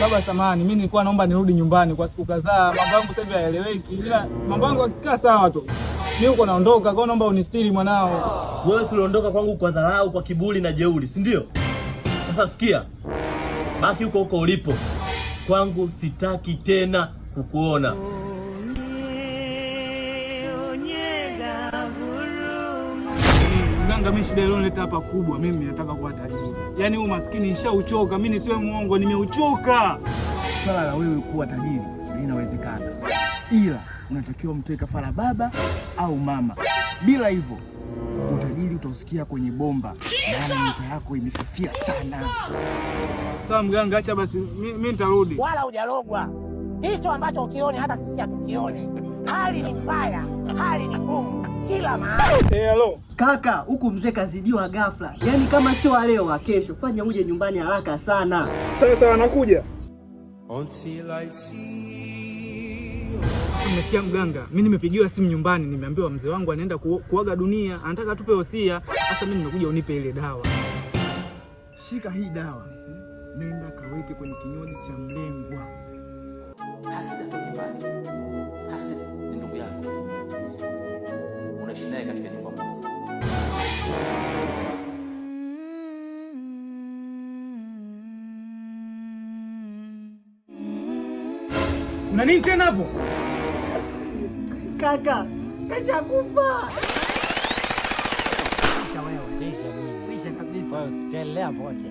Baba samahani, mimi nilikuwa naomba nirudi nyumbani kwa siku kadhaa. Mambo yangu sasa hivi hayaeleweki. Ila mambo yangu yakikaa sawa tu. Mimi uko naondoka, kwa naomba unistiri mwanao. Wewe si uliondoka kwangu kwa dharau, kwa kiburi na jeuri, si ndio? Sasa sikia. Baki huko huko ulipo. Kwangu sitaki tena kukuona. Mganga, mimi shida iliyonileta hapa kubwa, mimi nataka kuwa tajiri. Yaani huu maskini nishauchoka, mimi nisiwe muongo, nimeuchoka. Swala la wewe kuwa tajiri linawezekana, ila unatakiwa mtoe kafara baba au mama. Bila hivyo utajiri utausikia kwenye bomba, maana nyota yako imefifia sana. Sawa mganga, acha basi, mimi nitarudi. Wala hujalogwa. Hicho ambacho ukione hata sisi hatukione. Hali ni mbaya, hali ni ngumu kila mahali. Hello. Kaka, huku mzee kazidiwa ghafla. Yaani kama sio leo wa kesho, fanya uje nyumbani haraka sana. Sawa anakuja. Until I see. Umesikia mganga? Mimi nimepigiwa simu nyumbani, nimeambiwa mzee wangu anaenda kuaga dunia, anataka atupe wosia. Sasa mimi nimekuja unipe ile dawa. Shika hii dawa. Nenda kaweke kwenye kinywaji cha mlengwa. Hasida toki mbali. Hasida ni ndugu yako. Unaishi naye katika nyumba moja. Una nini tena hapo? Kaka, kashakufa. Kisha kabisa. Telea pote.